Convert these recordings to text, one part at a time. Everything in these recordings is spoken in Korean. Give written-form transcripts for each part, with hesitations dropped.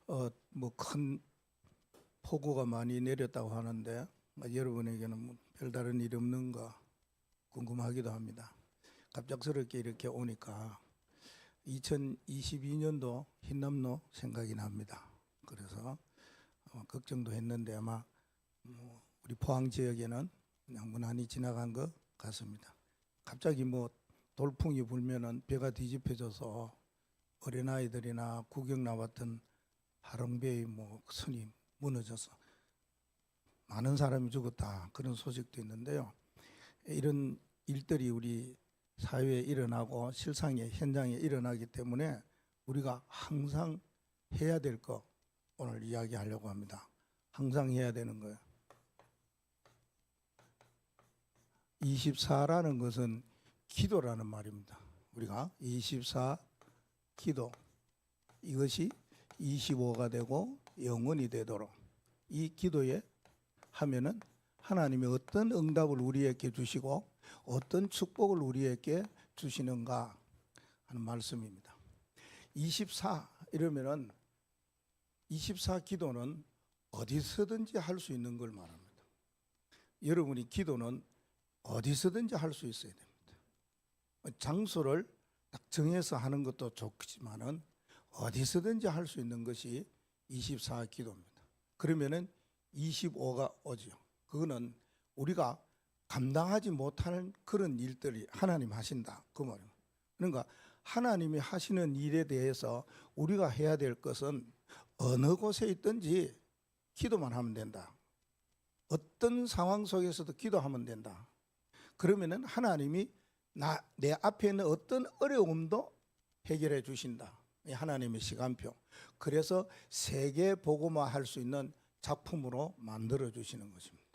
뭐 큰 폭우가 많이 내렸다고 하는데 여러분에게는 뭐 별다른 일 없는가 궁금하기도 합니다. 갑작스럽게 이렇게 오니까 2022년도 흰남노 생각이 납니다. 그래서 걱정도 했는데 아마 우리 포항 지역에는 그냥 무난히 지나간 것 같습니다. 갑자기 뭐 돌풍이 불면은 배가 뒤집혀져서 어린아이들이나 구경 나왔던 하롱베이 뭐 선이 무너져서 많은 사람이 죽었다, 그런 소식도 있는데요. 이런 일들이 우리 사회에 일어나고 실상의 현장에 일어나기 때문에 우리가 항상 해야 될 거 오늘 이야기하려고 합니다. 항상 해야 되는 거예요. 24라는 것은 기도라는 말입니다. 우리가 24 기도, 이것이 25가 되고 영원이 되도록 이 기도에 하면은 하나님이 어떤 응답을 우리에게 주시고 어떤 축복을 우리에게 주시는가 하는 말씀입니다. 24 이러면은 24 기도는 어디서든지 할 수 있는 걸 말합니다. 여러분이 기도는 어디서든지 할 수 있어야 됩니다. 장소를 딱 정해서 하는 것도 좋지만은 어디서든지 할 수 있는 것이 24 기도입니다. 그러면은 25가 오죠. 그거는 우리가 감당하지 못하는 그런 일들이 하나님 하신다, 그 말입니다. 그러니까 하나님이 하시는 일에 대해서 우리가 해야 될 것은 어느 곳에 있든지 기도만 하면 된다. 어떤 상황 속에서도 기도하면 된다. 그러면은 하나님이 내 앞에 있는 어떤 어려움도 해결해 주신다. 하나님의 시간표. 그래서 세계 복음화 할 수 있는 작품으로 만들어 주시는 것입니다.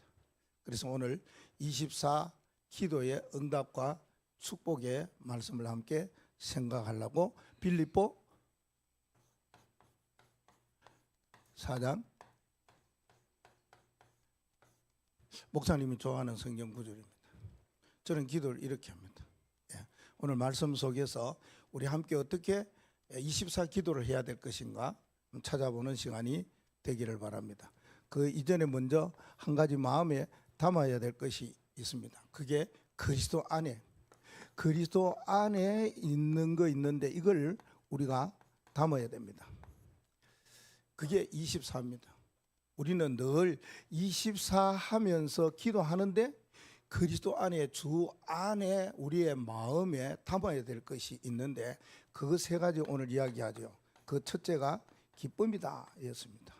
그래서 오늘 24 기도의 응답과 축복의 말씀을 함께 생각하려고 빌립보 4장, 목사님이 좋아하는 성경 구절입니다. 저는 기도를 이렇게 합니다. 오늘 말씀 속에서 우리 함께 어떻게 24 기도를 해야 될 것인가 찾아보는 시간이 되기를 바랍니다. 그 이전에 먼저 한 가지 마음에 담아야 될 것이 있습니다. 그게 그리스도 안에 있는 거 있는데 이걸 우리가 담아야 됩니다. 그게 24입니다. 우리는 늘 24 하면서 기도하는데 그리스도 안에, 주 안에 우리의 마음에 담아야 될 것이 있는데 그 세 가지 오늘 이야기하죠. 그 첫째가 기쁨이다 였습니다.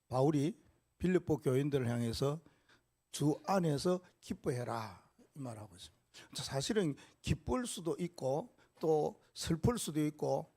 바울이 빌립보 교인들을 향해서 주 안에서 기뻐해라 이 말하고 있습니다. 사실은 기쁠 수도 있고 또 슬플 수도 있고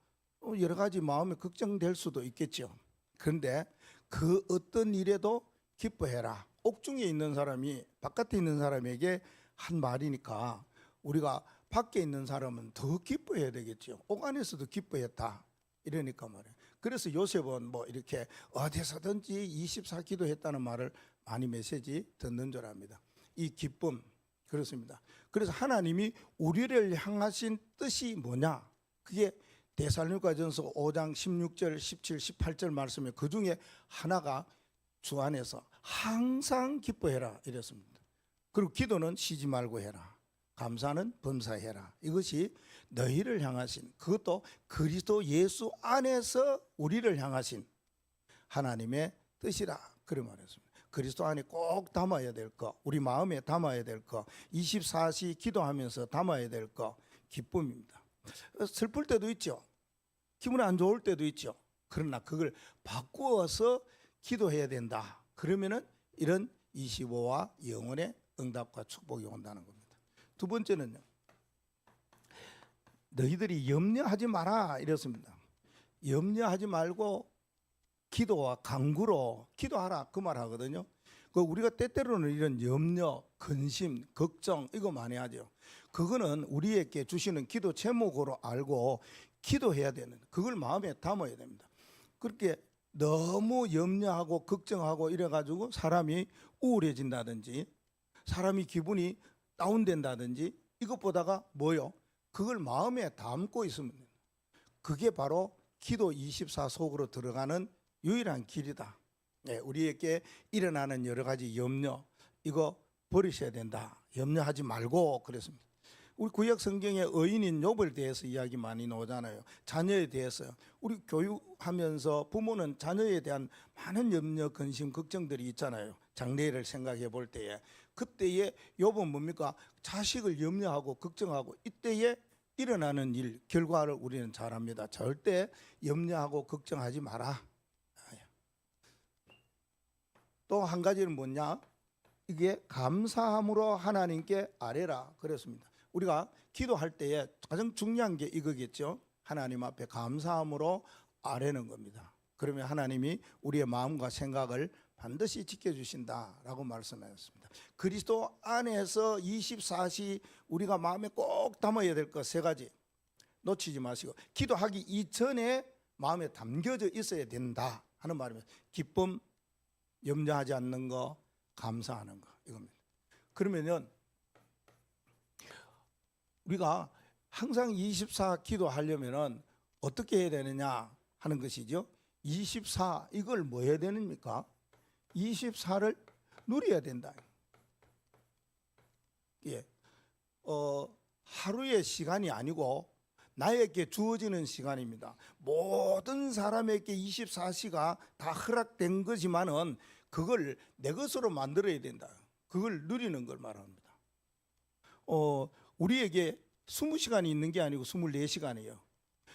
여러 가지 마음이 걱정될 수도 있겠죠. 그런데 그 어떤 일에도 기뻐해라. 옥중에 있는 사람이 바깥에 있는 사람에게 한 말이니까 우리가 밖에 있는 사람은 더 기뻐해야 되겠죠. 옥 안에서도 기뻐했다 이러니까 말이에요. 그래서 요셉은 뭐 이렇게 어디서든지 24 기도했다는 말을 많이 메시지 듣는 줄 압니다. 이 기쁨, 그렇습니다. 그래서 하나님이 우리를 향하신 뜻이 뭐냐, 그게 데살로니가전서 5장 16절 17, 18절 말씀에 그 중에 하나가 주 안에서 항상 기뻐해라 이랬습니다. 그리고 기도는 쉬지 말고 해라. 감사는 범사해라. 이것이 너희를 향하신, 그것도 그리스도 예수 안에서 우리를 향하신 하나님의 뜻이라 그런 말했습니다. 그리스도 안에 꼭 담아야 될 거, 우리 마음에 담아야 될 거, 24시 기도하면서 담아야 될 거, 기쁨입니다. 슬플 때도 있죠. 기분이 안 좋을 때도 있죠. 그러나 그걸 바꾸어서 기도해야 된다. 그러면은 이런 25와 영원의 응답과 축복이 온다는 겁니다. 두 번째는요, 너희들이 염려하지 마라 이랬습니다. 염려하지 말고 기도와 간구로 기도하라 그 말 하거든요. 그 우리가 때때로는 이런 염려, 근심, 걱정 이거 많이 하죠. 그거는 우리에게 주시는 기도 제목으로 알고 기도해야 되는, 그걸 마음에 담아야 됩니다. 그렇게 너무 염려하고 걱정하고 이래가지고 사람이 우울해진다든지 사람이 기분이 다운된다든지 이것보다가 뭐요? 그걸 마음에 담고 있으면 그게 바로 기도 24 속으로 들어가는 유일한 길이다. 네, 우리에게 일어나는 여러 가지 염려, 이거 버리셔야 된다. 염려하지 말고 그랬습니다. 우리 구약 성경에 의인인 욥에 대해서 이야기 많이 나오잖아요. 자녀에 대해서 우리 교육하면서 부모는 자녀에 대한 많은 염려, 근심, 걱정들이 있잖아요. 장래를 생각해 볼 때에 그때에 욥은 뭡니까? 자식을 염려하고 걱정하고 이때에 일어나는 일, 결과를 우리는 잘 압니다. 절대 염려하고 걱정하지 마라. 또 한 가지는 뭐냐? 이게 감사함으로 하나님께 아뢰라 그랬습니다. 우리가 기도할 때에 가장 중요한 게 이거겠죠. 하나님 앞에 감사함으로 아뢰는 겁니다. 그러면 하나님이 우리의 마음과 생각을 반드시 지켜주신다라고 말씀하셨습니다. 그리스도 안에서 24시 우리가 마음에 꼭 담아야 될 것 세 가지 놓치지 마시고, 기도하기 이전에 마음에 담겨져 있어야 된다 하는 말입니다. 기쁨, 염려하지 않는 거, 감사하는 거, 이겁니다. 그러면은 우리가 항상 24 기도하려면은 어떻게 해야 되느냐 하는 것이죠. 24 이걸 뭐 해야 되는입니까? 24를 누려야 된다. 예, 하루의 시간이 아니고 나에게 주어지는 시간입니다. 모든 사람에게 24시가 다 허락된 거지만은 그걸 내 것으로 만들어야 된다. 그걸 누리는 걸 말합니다. 우리에게 20시간이 있는 게 아니고 24시간이에요.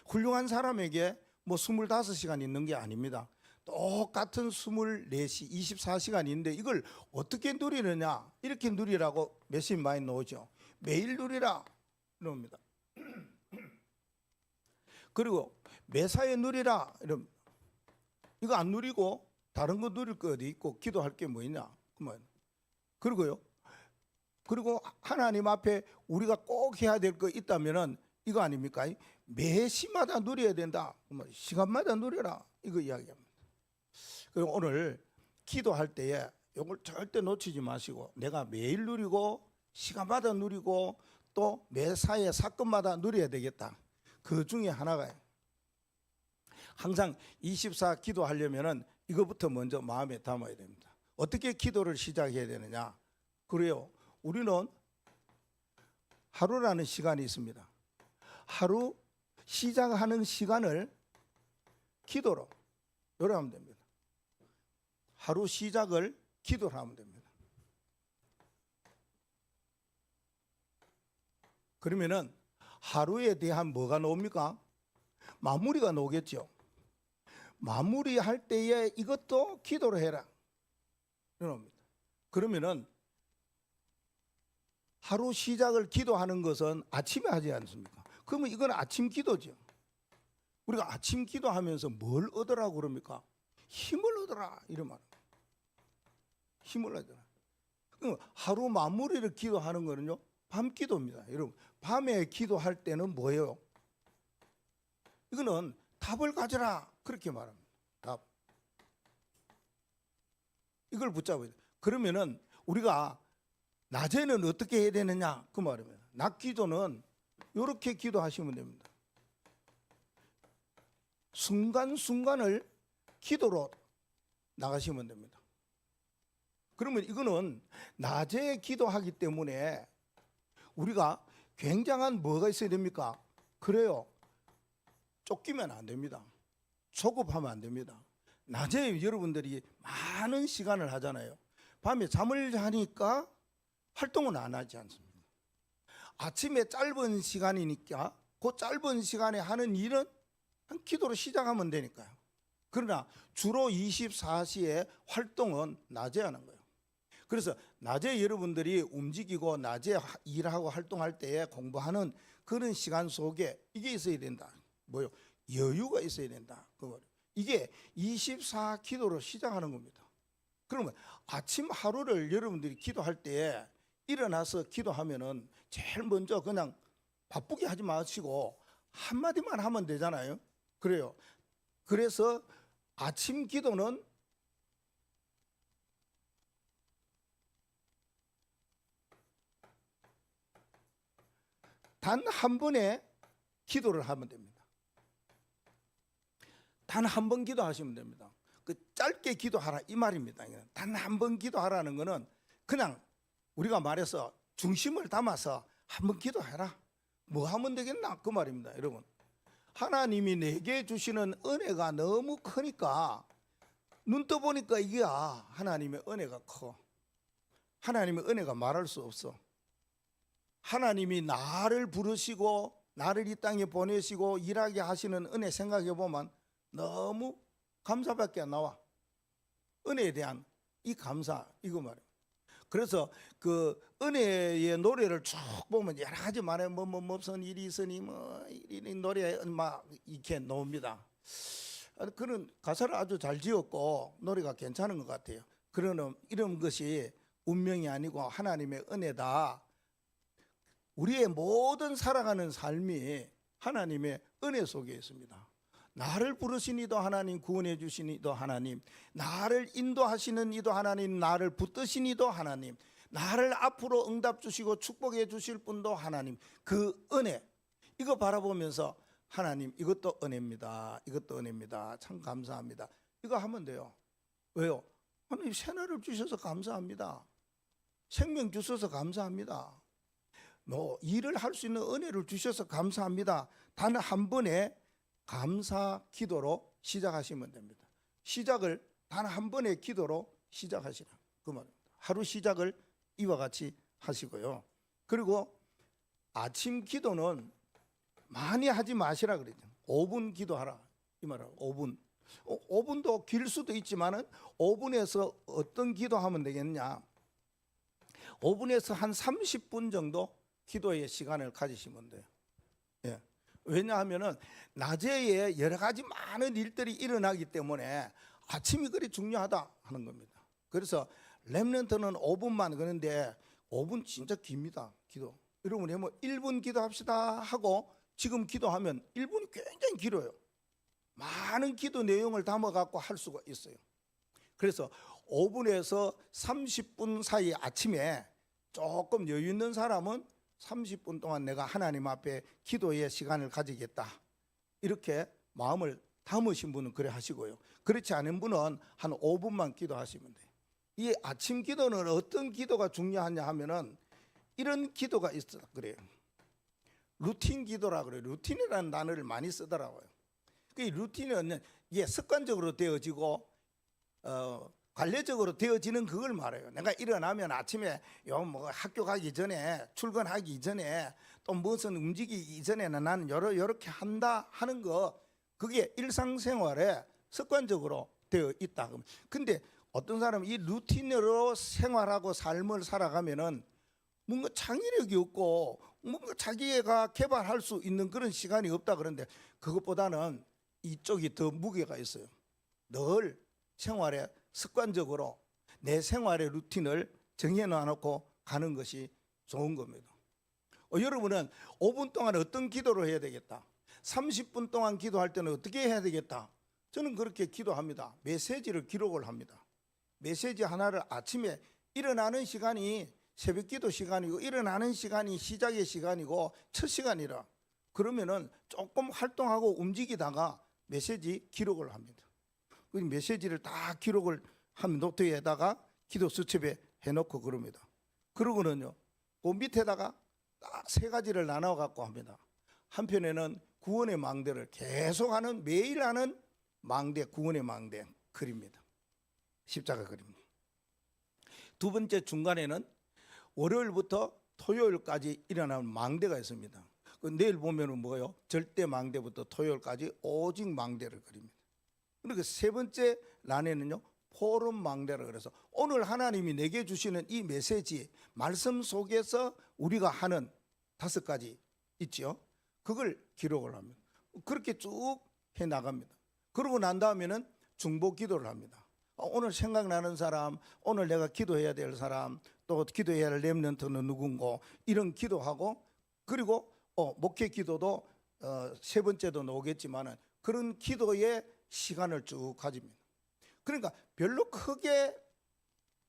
훌륭한 사람에게 뭐 25시간 있는 게 아닙니다. 똑같은 24시, 24시간이 있는데 이걸 어떻게 누리느냐? 이렇게 누리라고 메시지 많이 나오죠. 매일 누리라 이럽니다. 그리고 매사에 누리라 이럽니다. 이거 안 누리고 다른 거 누릴 거 어디 있고 기도할 게 뭐 있냐? 그리고요. 그리고 하나님 앞에 우리가 꼭 해야 될 거 있다면은 이거 아닙니까? 매 시마다 누려야 된다. 시간마다 누려라. 이거 이야기합니다. 그리고 오늘 기도할 때에 이걸 절대 놓치지 마시고 내가 매일 누리고 시간마다 누리고 또 매사의 사건마다 누려야 되겠다. 그 중에 하나가 항상 24 기도하려면은 이거부터 먼저 마음에 담아야 됩니다. 어떻게 기도를 시작해야 되느냐? 그래요. 우리는 하루라는 시간이 있습니다. 하루 시작하는 시간을 기도로 요리하면 됩니다. 하루 시작을 기도로 하면 됩니다. 그러면은 하루에 대한 뭐가 나옵니까? 마무리가 나오겠죠. 마무리할 때에 이것도 기도로 해라. 이럽니다. 그러면은 하루 시작을 기도하는 것은 아침에 하지 않습니까? 그러면 이건 아침 기도죠. 우리가 아침 기도하면서 뭘 얻으라고 그럽니까? 힘을 얻어라 이런 말. 힘을 얻어라. 그럼 하루 마무리를 기도하는 거는요 밤 기도입니다. 여러분 밤에 기도할 때는 뭐예요? 이거는 답을 가져라 그렇게 말합니다. 답. 이걸 붙잡아야 돼. 그러면은 우리가 낮에는 어떻게 해야 되느냐 그 말입니다. 낮 기도는 이렇게 기도하시면 됩니다. 순간순간을 기도로 나가시면 됩니다. 그러면 이거는 낮에 기도하기 때문에 우리가 굉장한 뭐가 있어야 됩니까? 그래요. 쫓기면 안 됩니다. 조급하면 안 됩니다. 낮에 여러분들이 많은 시간을 하잖아요. 밤에 잠을 자니까 활동은 안 하지 않습니다. 아침에 짧은 시간이니까 그 짧은 시간에 하는 일은 한 기도로 시작하면 되니까요. 그러나 주로 24시에 활동은 낮에 하는 거예요. 그래서 낮에 여러분들이 움직이고 낮에 일하고 활동할 때에 공부하는 그런 시간 속에 이게 있어야 된다. 뭐요? 여유가 있어야 된다. 이게 24 기도로 시작하는 겁니다. 그러면 아침 하루를 여러분들이 기도할 때에 일어나서 기도하면은 제일 먼저 그냥 바쁘게 하지 마시고 한마디만 하면 되잖아요. 그래요. 그래서 아침 기도는 단 한 번의 기도를 하면 됩니다. 단 한 번 기도하시면 됩니다. 그 짧게 기도하라 이 말입니다. 단 한 번 기도하라는 거는 그냥 우리가 말해서 중심을 담아서 한 번 기도해라. 뭐 하면 되겠나 그 말입니다. 여러분, 하나님이 내게 주시는 은혜가 너무 크니까 눈 떠보니까 이게 하나님의 은혜가 커. 하나님의 은혜가 말할 수 없어. 하나님이 나를 부르시고 나를 이 땅에 보내시고 일하게 하시는 은혜 생각해 보면 너무 감사밖에 안 나와. 은혜에 대한 이 감사 이거 말이에요. 그래서 그 은혜의 노래를 쭉 보면 여러 가지 말해 무슨 일이 있으니 뭐 이 노래 막 이렇게 나옵니다. 그런 가사를 아주 잘 지었고 노래가 괜찮은 것 같아요. 그러는 이런 것이 운명이 아니고 하나님의 은혜다. 우리의 모든 살아가는 삶이 하나님의 은혜 속에 있습니다. 나를 부르신 이도 하나님, 구원해 주신 이도 하나님, 나를 인도하시는 이도 하나님, 나를 붙드신 이도 하나님, 나를 앞으로 응답 주시고 축복해 주실 분도 하나님. 그 은혜 이거 바라보면서 하나님 이것도 은혜입니다. 이것도 은혜입니다. 참 감사합니다. 이거 하면 돼요. 왜요? 하나님 새날을 주셔서 감사합니다. 생명 주셔서 감사합니다. 뭐 일을 할 수 있는 은혜를 주셔서 감사합니다. 단 한 번에 감사 기도로 시작하시면 됩니다. 시작을 단 한 번의 기도로 시작하시라 그 말입니다. 하루 시작을 이와 같이 하시고요. 그리고 아침 기도는 많이 하지 마시라 그랬죠. 5분 기도하라 이 말이에요. 5분. 5분도 길 수도 있지만은 5분에서 어떤 기도하면 되겠냐? 5분에서 한 30분 정도 기도의 시간을 가지시면 돼요. 예. 왜냐하면은 낮에 여러 가지 많은 일들이 일어나기 때문에 아침이 그리 중요하다 하는 겁니다. 그래서 렘넌트는 5분만 그런데 5분 진짜 깁니다. 기도. 여러분이 뭐 1분 기도합시다 하고 지금 기도하면 1분이 굉장히 길어요. 많은 기도 내용을 담아 갖고 할 수가 있어요. 그래서 5분에서 30분 사이 아침에 조금 여유 있는 사람은 30분 동안 내가 하나님 앞에 기도의 시간을 가지겠다. 이렇게 마음을 담으신 분은 그래 하시고요. 그렇지 않은 분은 한 5분만 기도하시면 돼요. 이 아침 기도는 어떤 기도가 중요하냐 하면은 이런 기도가 있어 그래요. 루틴 기도라 그래요. 루틴이라는 단어를 많이 쓰더라고요. 그 루틴은 이게 습관적으로 되어지고 관례적으로 되어지는 그걸 말해요. 내가 일어나면 아침에 뭐 학교 가기 전에 출근하기 전에 또 무슨 움직이기 전에는 나는 요렇게 한다 하는 거 그게 일상생활에 습관적으로 되어 있다. 근데 어떤 사람은 이 루틴으로 생활하고 삶을 살아가면은 뭔가 창의력이 없고 뭔가 자기가 개발할 수 있는 그런 시간이 없다 그런데 그것보다는 이쪽이 더 무게가 있어요. 늘 생활에 습관적으로 내 생활의 루틴을 정해놔놓고 가는 것이 좋은 겁니다. 여러분은 5분 동안 어떤 기도를 해야 되겠다. 30분 동안 기도할 때는 어떻게 해야 되겠다. 저는 그렇게 기도합니다. 메시지를 기록을 합니다. 메시지 하나를 아침에 일어나는 시간이 새벽 기도 시간이고 일어나는 시간이 시작의 시간이고 첫 시간이라 그러면은 조금 활동하고 움직이다가 메시지 기록을 합니다. 그 메시지를 다 기록을 하면 노트에다가 기도 수첩에 해놓고 그럽니다. 그러고는요, 그 밑에다가 딱 세 가지를 나눠 갖고 합니다. 한편에는 구원의 망대를 계속하는 매일 하는 망대, 구원의 망대 그립니다. 십자가 그립니다. 두 번째 중간에는 월요일부터 토요일까지 일어나는 망대가 있습니다. 내일 보면은 뭐예요? 절대 망대부터 토요일까지 오직 망대를 그립니다. 그리고 세 번째 란에는요 포럼 망대라 그래서 오늘 하나님이 내게 주시는 이 메시지 말씀 속에서 우리가 하는 5가지 있죠. 그걸 기록을 합니다. 그렇게 쭉 해나갑니다. 그러고 난 다음에는 중보 기도를 합니다. 오늘 생각나는 사람, 오늘 내가 기도해야 될 사람, 또 기도해야 할 렘넌트는 누군고 이런 기도하고 그리고 목회 기도도 세 번째도 나오겠지만은 그런 기도의 시간을 쭉 가집니다. 그러니까 별로 크게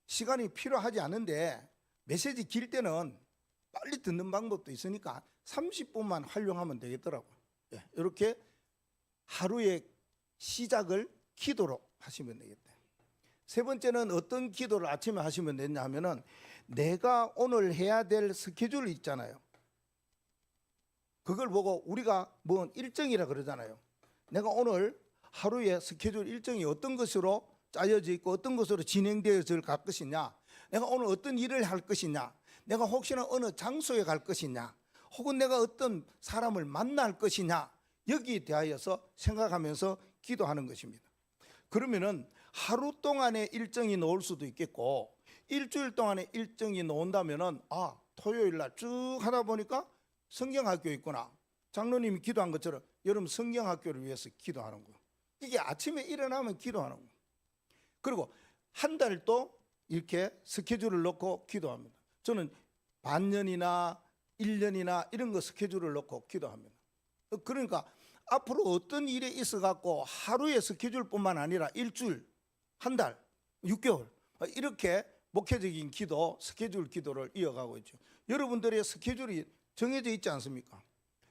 시간이 필요하지 않은데 메시지 길 때는 빨리 듣는 방법도 있으니까 30분만 활용하면 되겠더라고요. 이렇게 하루의 시작을 기도로 하시면 되겠다. 세 번째는 어떤 기도를 아침에 하시면 되냐 하면은 내가 오늘 해야 될 스케줄 있잖아요. 그걸 보고 우리가 뭐 일정이라 그러잖아요. 내가 오늘 하루의 스케줄 일정이 어떤 것으로 짜여져 있고 어떤 것으로 진행되어질 갈 것이냐, 내가 오늘 어떤 일을 할 것이냐, 내가 혹시나 어느 장소에 갈 것이냐, 혹은 내가 어떤 사람을 만날 것이냐, 여기에 대하여서 생각하면서 기도하는 것입니다. 그러면은 하루 동안의 일정이 나올 수도 있겠고 일주일 동안의 일정이 나온다면은 토요일 날 쭉 하다 보니까 성경학교 있구나, 장로님이 기도한 것처럼 여러분 성경학교를 위해서 기도하는 거예요. 이게 아침에 일어나면 기도하는 거예요. 그리고 한 달도 이렇게 스케줄을 넣고 기도합니다. 저는 반년이나 1년이나 이런 거 스케줄을 넣고 기도합니다. 그러니까 앞으로 어떤 일이 있어 갖고 하루의 스케줄뿐만 아니라 일주일, 한 달, 6개월 이렇게 목회적인 기도, 스케줄 기도를 이어가고 있죠. 여러분들의 스케줄이 정해져 있지 않습니까?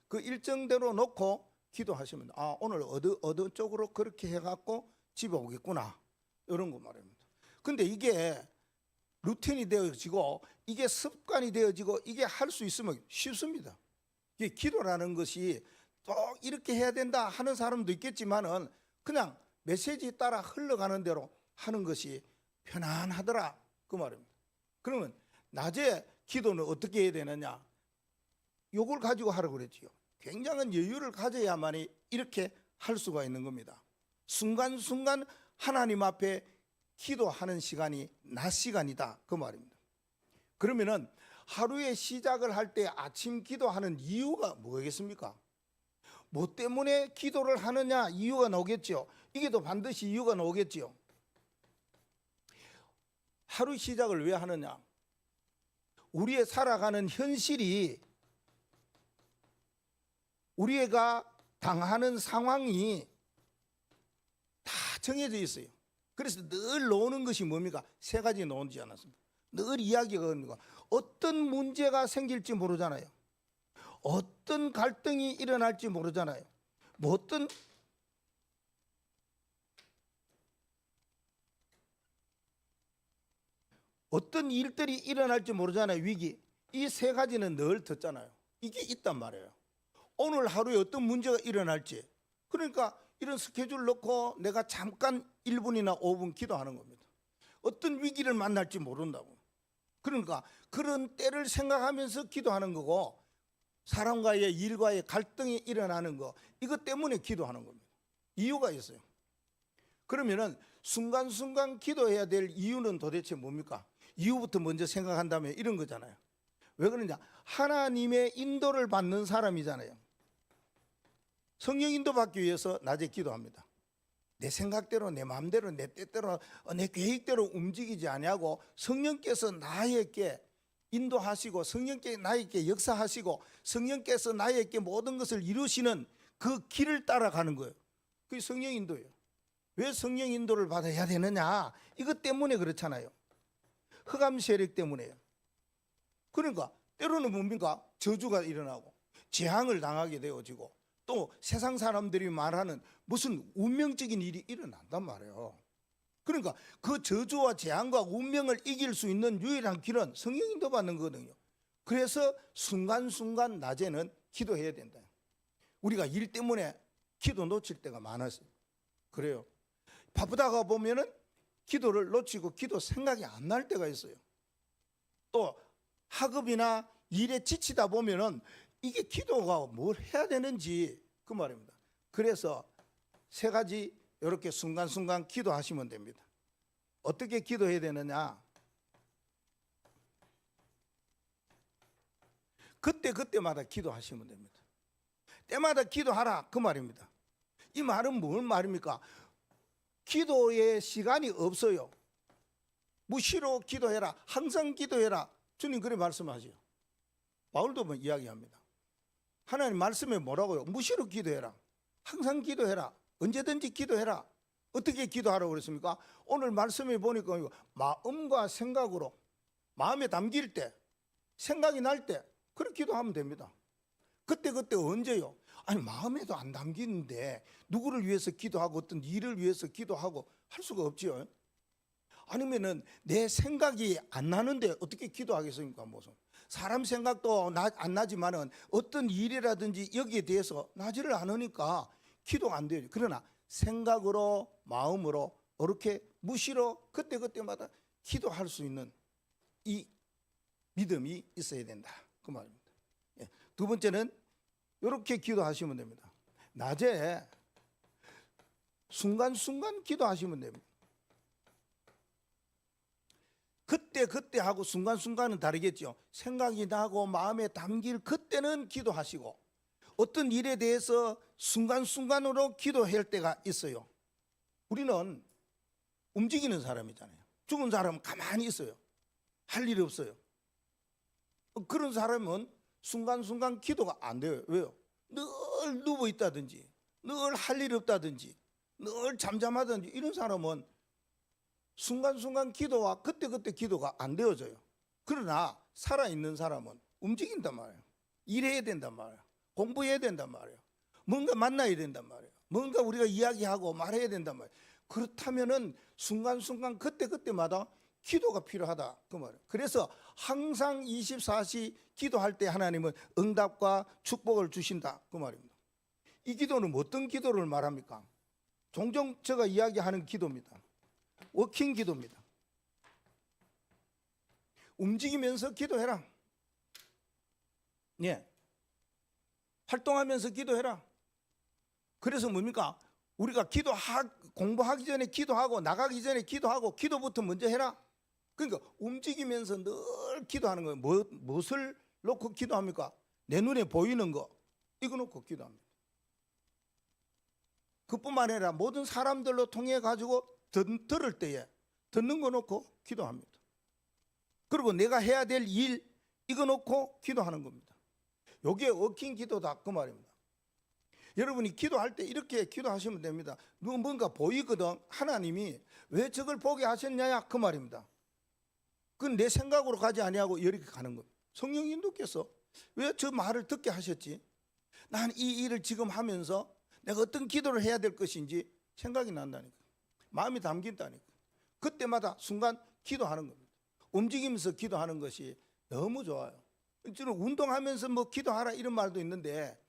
그 일정대로 놓고 기도하시면 오늘 어느 쪽으로 그렇게 해갖고 집에 오겠구나, 이런 거 말입니다. 근데 이게 루틴이 되어지고 이게 습관이 되어지고 이게 할 수 있으면 쉽습니다. 이게 기도라는 것이 또 이렇게 해야 된다 하는 사람도 있겠지만은 그냥 메시지 따라 흘러가는 대로 하는 것이 편안하더라, 그 말입니다. 그러면 낮에 기도는 어떻게 해야 되느냐? 요걸 가지고 하라고 그랬지요. 굉장한 여유를 가져야만이 이렇게 할 수가 있는 겁니다. 순간순간 하나님 앞에 기도하는 시간이 낮 시간이다, 그 말입니다. 그러면은 하루의 시작을 할 때 아침 기도하는 이유가 뭐겠습니까? 뭐 때문에 기도를 하느냐, 이유가 나오겠죠. 이게 또 반드시 이유가 나오겠죠. 하루 시작을 왜 하느냐? 우리의 살아가는 현실이, 우리가 당하는 상황이 다 정해져 있어요. 그래서 늘 나오는 것이 뭡니까? 세 가지 나오지 않았습니까? 늘 이야기가 오는 거. 어떤 문제가 생길지 모르잖아요. 어떤 갈등이 일어날지 모르잖아요. 뭐 어떤 일들이 일어날지 모르잖아요. 위기. 이 세 가지는 늘 듣잖아요. 이게 있단 말이에요. 오늘 하루에 어떤 문제가 일어날지, 그러니까 이런 스케줄 넣고 내가 잠깐 1분이나 5분 기도하는 겁니다. 어떤 위기를 만날지 모른다고. 그러니까 그런 때를 생각하면서 기도하는 거고, 사람과의 일과의 갈등이 일어나는 거, 이것 때문에 기도하는 겁니다. 이유가 있어요. 그러면은 순간순간 기도해야 될 이유는 도대체 뭡니까? 이유부터 먼저 생각한다면 이런 거잖아요. 왜 그러냐? 하나님의 인도를 받는 사람이잖아요. 성령 인도 받기 위해서 낮에 기도합니다. 내 생각대로, 내 마음대로, 내 뜻대로, 내 계획대로 움직이지 아니하고 성령께서 나에게 인도하시고 성령께서 나에게 역사하시고 성령께서 나에게 모든 것을 이루시는 그 길을 따라가는 거예요. 그게 성령 인도예요. 왜 성령 인도를 받아야 되느냐? 이것 때문에 그렇잖아요. 흑암 세력 때문에요. 그러니까 때로는 뭡니까? 저주가 일어나고 재앙을 당하게 되어지고 또 세상 사람들이 말하는 무슨 운명적인 일이 일어난단 말이에요. 그러니까 그 저주와 재앙과 운명을 이길 수 있는 유일한 길은 성령 인도 받는 거거든요. 그래서 순간순간 낮에는 기도해야 된다. 우리가 일 때문에 기도 놓칠 때가 많았어요. 그래요. 바쁘다가 보면은 기도를 놓치고 기도 생각이 안 날 때가 있어요. 또 학업이나 일에 지치다 보면은 이게 기도가 뭘 해야 되는지, 그 말입니다. 그래서 세 가지 이렇게 순간순간 기도하시면 됩니다. 어떻게 기도해야 되느냐? 그때마다 기도하시면 됩니다. 때마다 기도하라, 그 말입니다. 이 말은 뭘 말입니까? 기도의 시간이 없어요. 무시로 기도해라, 항상 기도해라, 주님 그렇게 말씀하시죠. 바울도 뭐 이야기합니다. 하나님 말씀에 뭐라고요? 무시로 기도해라, 항상 기도해라, 언제든지 기도해라. 어떻게 기도하라고 그랬습니까? 오늘 말씀에 보니까 마음과 생각으로, 마음에 담길 때, 생각이 날 때 그렇게 기도하면 됩니다. 그때 언제요? 아니 마음에도 안 담기는데 누구를 위해서 기도하고 어떤 일을 위해서 기도하고 할 수가 없지요. 아니면은 내 생각이 안 나는데 어떻게 기도하겠습니까? 무슨 사람 생각도 안 나지만은 어떤 일이라든지 여기에 대해서 나지를 않으니까 기도가 안 돼요. 그러나 생각으로 마음으로 이렇게 무시로 그때그때마다 기도할 수 있는 이 믿음이 있어야 된다 그 말입니다. 예. 두 번째는 이렇게 기도하시면 됩니다. 낮에 순간순간 기도하시면 됩니다. 그때 하고 순간순간은 다르겠죠. 생각이 나고 마음에 담길 그때는 기도하시고 어떤 일에 대해서 순간순간으로 기도할 때가 있어요. 우리는 움직이는 사람이잖아요. 죽은 사람은 가만히 있어요. 할 일이 없어요. 그런 사람은 순간순간 기도가 안 돼요. 왜요? 늘 누워 있다든지 늘 할 일 없다든지 늘 잠잠하든지 이런 사람은 순간순간 기도와 그때그때 기도가 안 되어져요. 그러나 살아있는 사람은 움직인단 말이에요. 일해야 된단 말이에요. 공부해야 된단 말이에요. 뭔가 만나야 된단 말이에요. 뭔가 우리가 이야기하고 말해야 된단 말이에요. 그렇다면은 순간순간 그때그때마다 기도가 필요하다 그 말이에요. 그래서 항상 24시 기도할 때 하나님은 응답과 축복을 주신다 그 말입니다. 이 기도는 어떤 기도를 말합니까? 종종 제가 이야기하는 기도입니다. 워킹 기도입니다. 움직이면서 기도해라. 예. 활동하면서 기도해라. 그래서 뭡니까? 우리가 공부하기 전에 기도하고 나가기 전에 기도하고 기도부터 먼저 해라. 그러니까 움직이면서 늘 기도하는 거예요. 무엇을 놓고 기도합니까? 내 눈에 보이는 거 이거 놓고 기도합니다. 그뿐만 아니라 모든 사람들로 통해 가지고 들을 때에 듣는 거 놓고 기도합니다. 그리고 내가 해야 될 일 이거 놓고 기도하는 겁니다. 이게 워킹 기도다 그 말입니다. 여러분이 기도할 때 이렇게 기도하시면 됩니다. 뭔가 보이거든. 하나님이 왜 저걸 보게 하셨냐 그 말입니다. 그건 내 생각으로 가지 아니하고 이렇게 가는 겁니다. 성령 인도께서 왜 저 말을 듣게 하셨지? 난 이 일을 지금 하면서 내가 어떤 기도를 해야 될 것인지 생각이 난다니까. 마음이 담긴다니까. 그때마다 순간 기도하는 겁니다. 움직이면서 기도하는 것이 너무 좋아요. 저는 운동하면서 뭐 기도하라 이런 말도 있는데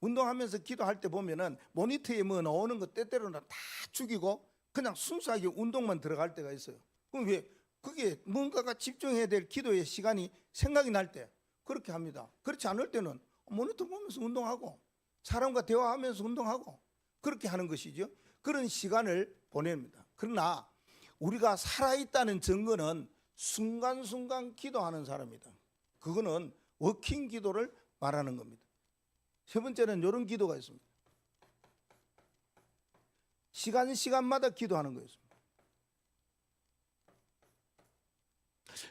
운동하면서 기도할 때 보면은 모니터에 뭐 나오는 거 때때로는 다 죽이고 그냥 순수하게 운동만 들어갈 때가 있어요. 그럼 왜? 그게 뭔가가 집중해야 될 기도의 시간이 생각이 날 때 그렇게 합니다. 그렇지 않을 때는 모니터 보면서 운동하고 사람과 대화하면서 운동하고 그렇게 하는 것이죠. 그런 시간을 보냅니다. 그러나 우리가 살아있다는 증거는 순간순간 기도하는 사람이다. 그거는 워킹 기도를 말하는 겁니다. 세 번째는 이런 기도가 있습니다. 시간마다 기도하는 거였습니다.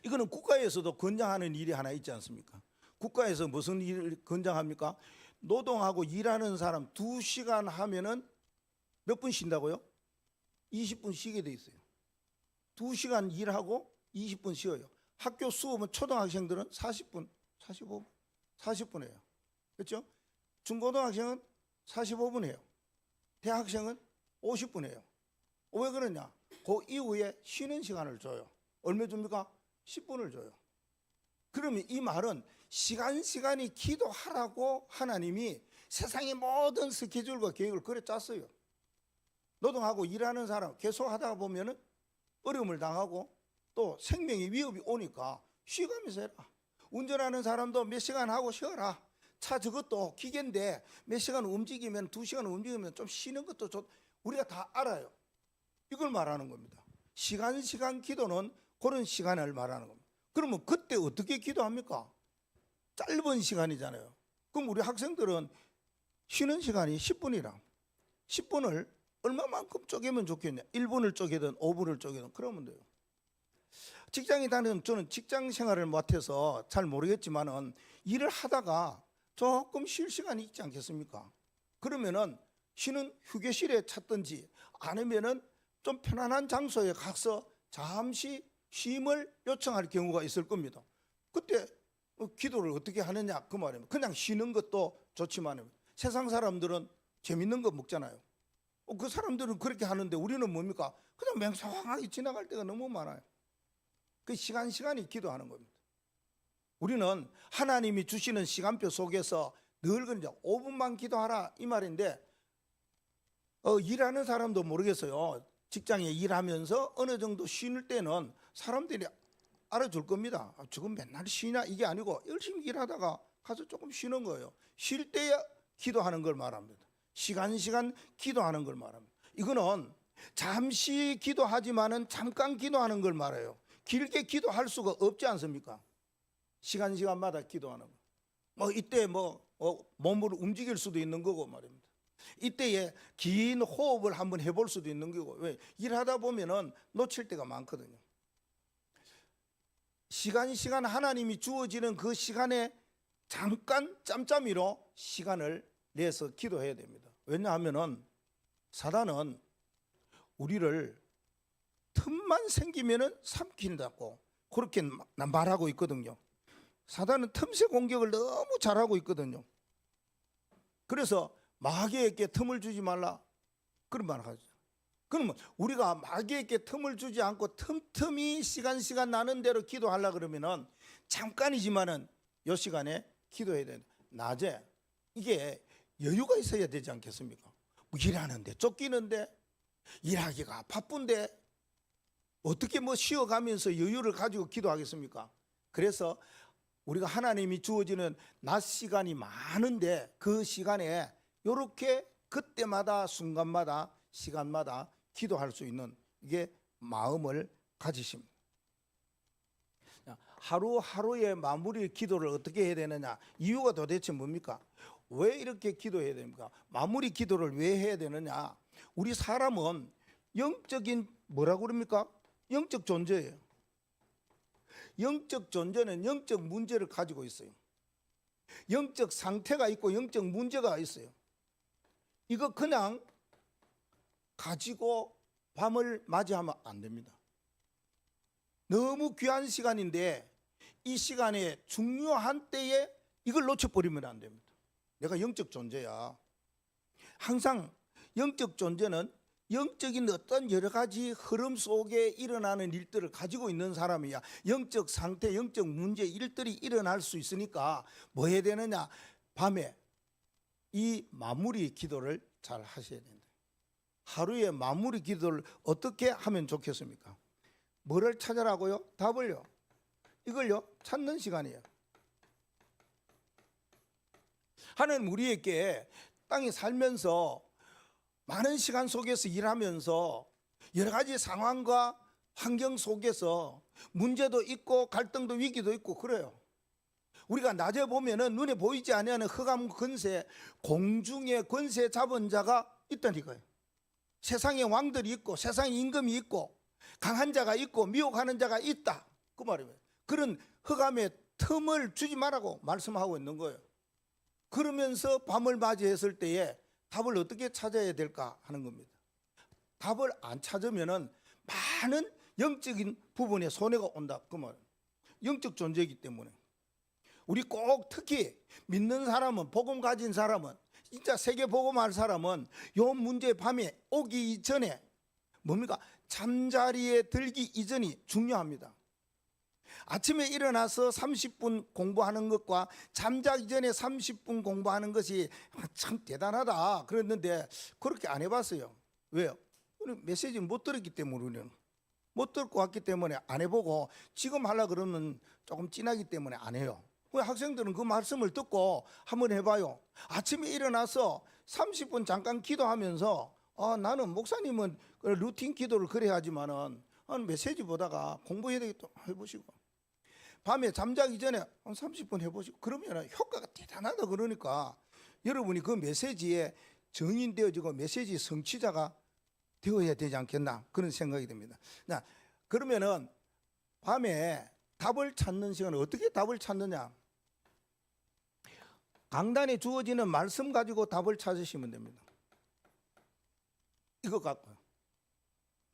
이거는 국가에서도 권장하는 일이 하나 있지 않습니까? 국가에서 무슨 일을 권장합니까? 노동하고 일하는 사람 2시간 하면은 몇 분 쉰다고요? 20분 쉬게 돼 있어요. 2시간 일하고 20분 쉬어요. 학교 수업은 초등학생들은 40분, 45분, 40분 해요. 그렇죠? 중고등학생은 45분 해요. 대학생은 50분 해요. 왜 그러냐? 그 이후에 쉬는 시간을 줘요. 얼마 줍니까? 10분을 줘요. 그러면 이 말은 시간이 기도하라고 하나님이 세상의 모든 스케줄과 계획을 그래 짰어요. 노동하고 일하는 사람 계속 하다가 보면은 어려움을 당하고 또 생명의 위협이 오니까 쉬가면서 해라. 운전하는 사람도 몇 시간 하고 쉬어라. 차 저것도 기계인데 몇 시간 움직이면 2시간 움직이면 좀 쉬는 것도 우리가 다 알아요. 이걸 말하는 겁니다. 시간 기도는 그런 시간을 말하는 겁니다. 그러면 그때 어떻게 기도합니까? 짧은 시간이잖아요. 그럼 우리 학생들은 쉬는 시간이 10분이라 10분을 얼마만큼 쪼개면 좋겠냐? 1분을 쪼개든 5분을 쪼개든 그러면 돼요. 직장에 다니는 저는 직장 생활을 맡아서 잘 모르겠지만은 일을 하다가 조금 쉴 시간이 있지 않겠습니까? 그러면은 쉬는 휴게실에 찾든지 아니면은 좀 편안한 장소에 가서 잠시 쉼을 요청할 경우가 있을 겁니다. 그때 기도를 어떻게 하느냐 그 말입니다. 그냥 쉬는 것도 좋지만 세상 사람들은 재밌는 거 먹잖아요. 그 사람들은 그렇게 하는데 우리는 뭡니까? 그냥 맹성하게 지나갈 때가 너무 많아요. 그 시간이 기도하는 겁니다. 우리는 하나님이 주시는 시간표 속에서 늘 그냥 5분만 기도하라 이 말인데 일하는 사람도 모르겠어요. 직장에 일하면서 어느 정도 쉴 때는 사람들이 알아줄 겁니다. 지금 맨날 쉬냐 이게 아니고 열심히 일하다가 가서 조금 쉬는 거예요. 쉴 때야 기도하는 걸 말합니다. 시간 기도하는 걸 말합니다. 이거는 잠시 기도하지만은 잠깐 기도하는 걸 말해요. 길게 기도할 수가 없지 않습니까? 시간마다 기도하는 거. 이때 몸을 움직일 수도 있는 거고 말입니다. 이때에 긴 호흡을 한번 해볼 수도 있는 거고. 왜? 일하다 보면은 놓칠 때가 많거든요. 시간 하나님이 주어지는 그 시간에 잠깐 짬짬이로 시간을 내서 기도해야 됩니다. 왜냐하면은 사단은 우리를 틈만 생기면은 삼킨다고 그렇게 말하고 있거든요. 사단은 틈새 공격을 너무 잘하고 있거든요. 그래서 마귀에게 틈을 주지 말라 그런 말을 하죠. 그러면 우리가 마귀에게 틈을 주지 않고 틈틈이 시간 나는 대로 기도하려 그러면은 잠깐이지만은 요 시간에 기도해야 된다. 낮에 이게 여유가 있어야 되지 않겠습니까? 일하는데 쫓기는데 일하기가 바쁜데 어떻게 쉬어가면서 여유를 가지고 기도하겠습니까? 그래서 우리가 하나님이 주어지는 낮 시간이 많은데 그 시간에 이렇게 그때마다 순간마다 시간마다 기도할 수 있는 이게 마음을 가지십니다. 하루하루의 마무리 기도를 어떻게 해야 되느냐? 이유가 도대체 뭡니까? 왜 이렇게 기도해야 됩니까? 마무리 기도를 왜 해야 되느냐? 우리 사람은 영적인 뭐라고 그럽니까? 영적 존재예요. 영적 존재는 영적 문제를 가지고 있어요. 영적 상태가 있고 영적 문제가 있어요. 이거 그냥 가지고 밤을 맞이하면 안 됩니다. 너무 귀한 시간인데 이 시간에 중요한 때에 이걸 놓쳐버리면 안 됩니다. 내가 영적 존재야. 항상 영적 존재는 영적인 어떤 여러 가지 흐름 속에 일어나는 일들을 가지고 있는 사람이야. 영적 상태, 영적 문제, 일들이 일어날 수 있으니까 뭐 해야 되느냐? 밤에 이 마무리 기도를 잘 하셔야 된다. 하루의 마무리 기도를 어떻게 하면 좋겠습니까? 뭐를 찾으라고요? 답을요. 이걸요 찾는 시간이에요. 하나님 우리에게 땅에 살면서 많은 시간 속에서 일하면서 여러 가지 상황과 환경 속에서 문제도 있고 갈등도 위기도 있고 그래요. 우리가 낮에 보면은 눈에 보이지 아니하는 흑암 권세, 공중의 권세 잡은 자가 있다니까요. 세상에 왕들이 있고 세상에 임금이 있고 강한 자가 있고 미혹하는 자가 있다 그 말이에요. 그런 흑암의 틈을 주지 말라고 말씀하고 있는 거예요. 그러면서 밤을 맞이했을 때에 답을 어떻게 찾아야 될까 하는 겁니다. 답을 안 찾으면은 많은 영적인 부분에 손해가 온다 그 말. 영적 존재이기 때문에 우리 꼭 특히 믿는 사람은 복음 가진 사람은 진짜 세계 복음할 사람은 요 문제 밤에 오기 전에 뭡니까? 잠자리에 들기 이전이 중요합니다. 아침에 일어나서 30분 공부하는 것과 잠자기 전에 30분 공부하는 것이 참 대단하다 그랬는데 그렇게 안 해봤어요. 왜요? 우리 메시지 못 들었기 때문에 우리는 못 듣고 왔기 때문에 안 해보고 지금 하려고 그러면 조금 진하기 때문에 안 해요. 학생들은 그 말씀을 듣고 한번 해봐요. 아침에 일어나서 30분 잠깐 기도하면서 나는 목사님은 루틴 기도를 그래 하지만은 메시지 보다가 공부해야 되겠다 해보시고 밤에 잠자기 전에 한 30분 해보시고 그러면 효과가 대단하다 그러니까 여러분이 그 메시지에 정인되어지고 메시지 성취자가 되어야 되지 않겠나 그런 생각이 듭니다. 자, 그러면은 밤에 답을 찾는 시간은 어떻게 답을 찾느냐? 강단에 주어지는 말씀 가지고 답을 찾으시면 됩니다. 이거 갖고요.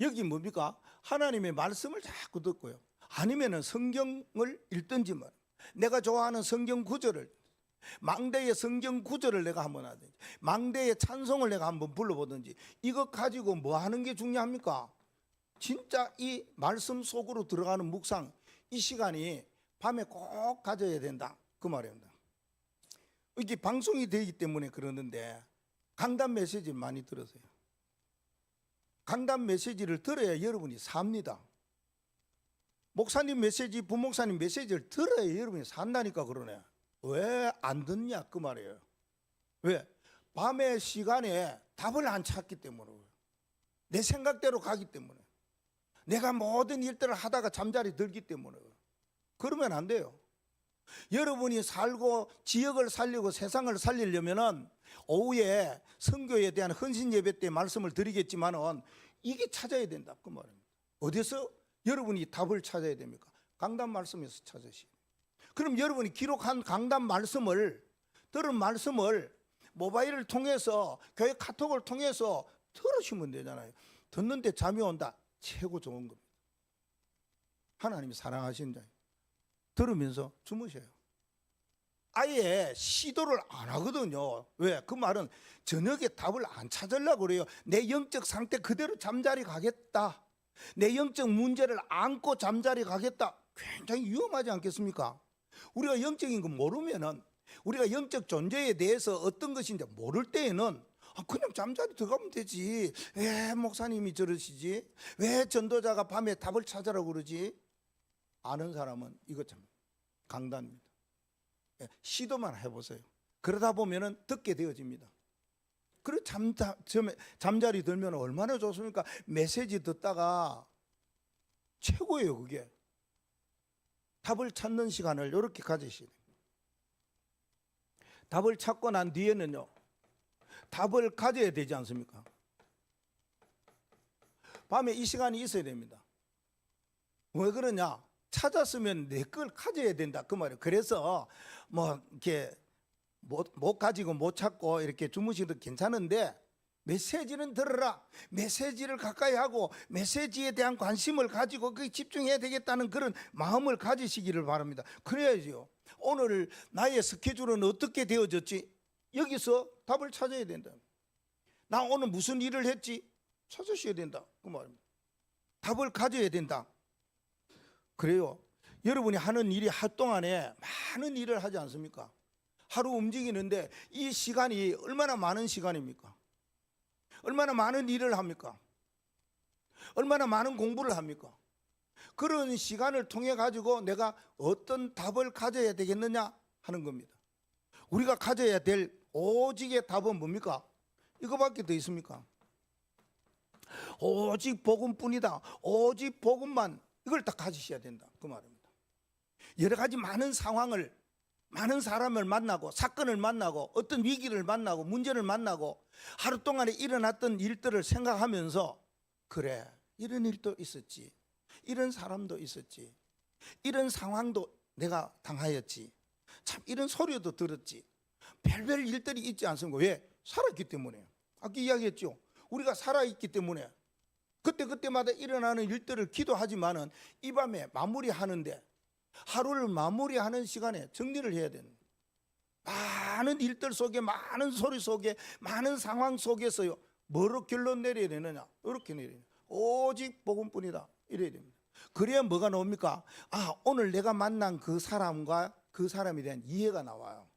여기 뭡니까? 하나님의 말씀을 자꾸 듣고요. 아니면은 성경을 읽든지 말. 내가 좋아하는 성경 구절을 망대의 성경 구절을 내가 한번 하든지, 망대의 찬송을 내가 한번 불러보든지, 이것 가지고 뭐 하는 게 중요합니까? 진짜 이 말씀 속으로 들어가는 묵상, 이 시간이 밤에 꼭 가져야 된다, 그 말입니다. 이게 방송이 되기 때문에 그러는데 강단 메시지를 많이 들으세요. 강단 메시지를 들어야 여러분이 삽니다. 목사님 메시지, 부목사님 메시지를 들어야 여러분이 산다니까. 그러네. 왜 안 듣냐 그 말이에요. 왜? 밤의 시간에 답을 안 찾기 때문에, 내 생각대로 가기 때문에, 내가 모든 일들을 하다가 잠자리 들기 때문에. 그러면 안 돼요. 여러분이 살고 지역을 살리고 세상을 살리려면은 오후에 선교에 대한 헌신 예배 때 말씀을 드리겠지만은 이게 찾아야 된다 그 말입니다. 어디서 여러분이 답을 찾아야 됩니까? 강단 말씀에서 찾으시오. 그럼 여러분이 기록한 강단 말씀을, 들은 말씀을 모바일을 통해서, 교회 카톡을 통해서 들으시면 되잖아요. 듣는데 잠이 온다, 최고 좋은 겁니다. 하나님이 사랑하신 자예요. 들으면서 주무셔요. 아예 시도를 안 하거든요. 왜? 그 말은 저녁에 답을 안 찾으려고 그래요. 내 영적 상태 그대로 잠자리 가겠다, 내 영적 문제를 안고 잠자리 가겠다. 굉장히 위험하지 않겠습니까? 우리가 영적인 거 모르면은, 우리가 영적 존재에 대해서 어떤 것인지 모를 때에는 그냥 잠자리 들어가면 되지. 왜 목사님이 저러시지? 왜 전도자가 밤에 답을 찾으라고 그러지? 아는 사람은 이거 참 강단입니다. 시도만 해보세요. 그러다 보면은 듣게 되어집니다. 그리고 잠자리 들면 얼마나 좋습니까? 메시지 듣다가 최고예요. 그게 답을 찾는 시간을 이렇게 가지시네. 답을 찾고 난 뒤에는요, 답을 가져야 되지 않습니까? 밤에 이 시간이 있어야 됩니다. 왜 그러냐? 찾았으면 내 걸 가져야 된다 그 말이에요. 그래서 뭐 이렇게 못 가지고 못 찾고 이렇게 주무시도 괜찮은데, 메시지는 들어라. 메시지를 가까이 하고 메시지에 대한 관심을 가지고 거기에 집중해야 되겠다는 그런 마음을 가지시기를 바랍니다. 그래야지요. 오늘 나의 스케줄은 어떻게 되어졌지? 여기서 답을 찾아야 된다. 나 오늘 무슨 일을 했지? 찾으셔야 된다 그 말입니다. 답을 가져야 된다. 그래요. 여러분이 하는 일이 하루 동안에 많은 일을 하지 않습니까? 하루 움직이는데 이 시간이 얼마나 많은 시간입니까? 얼마나 많은 일을 합니까? 얼마나 많은 공부를 합니까? 그런 시간을 통해 가지고 내가 어떤 답을 가져야 되겠느냐 하는 겁니다. 우리가 가져야 될 오직의 답은 뭡니까? 이거밖에 더 있습니까? 오직 복음뿐이다. 오직 복음만, 이걸 다 가지셔야 된다 그 말입니다. 여러 가지 많은 상황을, 많은 사람을 만나고, 사건을 만나고, 어떤 위기를 만나고, 문제를 만나고, 하루 동안에 일어났던 일들을 생각하면서, 그래, 이런 일도 있었지, 이런 사람도 있었지, 이런 상황도 내가 당하였지, 참 이런 소리도 들었지, 별별 일들이 있지 않습니까? 왜? 살아있기 때문에. 아까 이야기했죠. 우리가 살아있기 때문에 그때그때마다 일어나는 일들을 기도하지만은 이 밤에 마무리하는데, 하루를 마무리하는 시간에 정리를 해야 되는, 많은 일들 속에, 많은 소리 속에, 많은 상황 속에서요, 뭐로 결론 내려야 되느냐? 이렇게 내려야, 오직 복음뿐이다 이래야 됩니다. 그래야 뭐가 나옵니까? 아, 오늘 내가 만난 그 사람과 그 사람에 대한 이해가 나와요.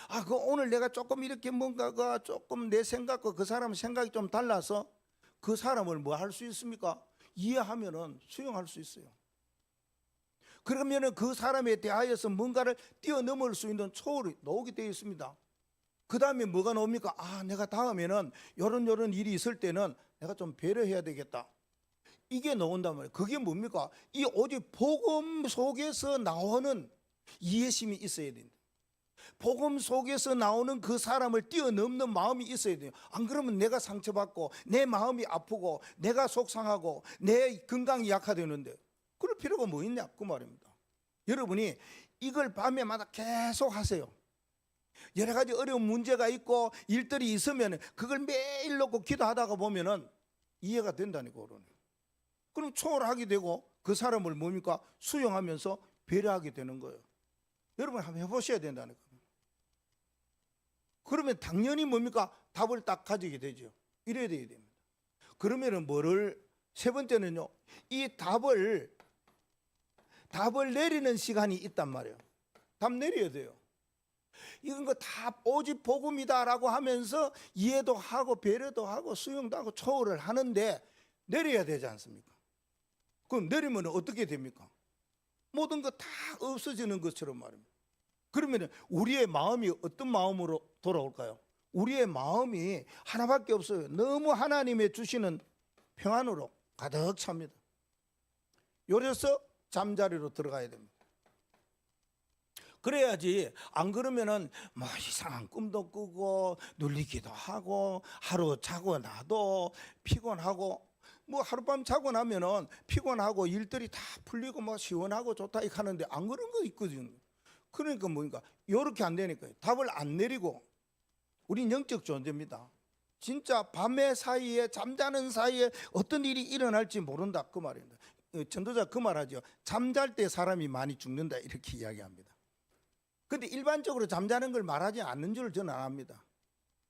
아, 그 오늘 내가 조금 이렇게 뭔가가 조금 내 생각과 그 사람 생각이 좀 달라서 그 사람을 뭐 할 수 있습니까? 이해하면은 수용할 수 있어요. 그러면은 그 사람에 대하여서 뭔가를 뛰어넘을 수 있는 초월이 나오게 되어 있습니다. 그 다음에 뭐가 나옵니까? 아, 내가 다음에는 요런 일이 있을 때는 내가 좀 배려해야 되겠다. 이게 나온단 말이에요. 그게 뭡니까? 이 오직 복음 속에서 나오는 이해심이 있어야 된다. 복음 속에서 나오는 그 사람을 뛰어넘는 마음이 있어야 돼요. 안 그러면 내가 상처받고 내 마음이 아프고 내가 속상하고 내 건강이 약화되는데 그럴 필요가 뭐 있냐 그 말입니다. 여러분이 이걸 밤에마다 계속 하세요. 여러 가지 어려운 문제가 있고 일들이 있으면 그걸 매일 놓고 기도하다가 보면은 이해가 된다니까. 그럼 초월하게 되고 그 사람을 뭡니까? 수용하면서 배려하게 되는 거예요. 여러분 한번 해보셔야 된다니까. 그러면 당연히 뭡니까? 답을 딱 가지게 되죠. 이래야 돼야 됩니다. 그러면은 세 번째는요, 이 답을 내리는 시간이 있단 말이에요. 답 내려야 돼요. 이건 거 다 오직 복음이다라고 하면서 이해도 하고 배려도 하고 수용도 하고 초월을 하는데 내려야 되지 않습니까? 그럼 내리면 어떻게 됩니까? 모든 거 다 없어지는 것처럼 말입니다. 그러면 우리의 마음이 어떤 마음으로 돌아올까요? 우리의 마음이 하나밖에 없어요. 너무 하나님의 주시는 평안으로 가득 찹니다. 요래서 잠자리로 들어가야 됩니다. 그래야지, 안 그러면은 뭐 이상한 꿈도 꾸고 눌리기도 하고 하루 자고 나도 피곤하고, 뭐 하룻밤 자고 나면은 피곤하고 일들이 다 풀리고 뭐 시원하고 좋다 이렇게 하는데 안 그런 거 있거든요. 그러니까 뭡니까? 요렇게 안 되니까요. 답을 안 내리고, 우린 영적 존재입니다. 진짜 밤의 사이에, 잠자는 사이에 어떤 일이 일어날지 모른다, 그 말입니다. 전도자 그 말하죠. 잠잘 때 사람이 많이 죽는다, 이렇게 이야기합니다. 근데 일반적으로 잠자는 걸 말하지 않는 줄 저는 압니다.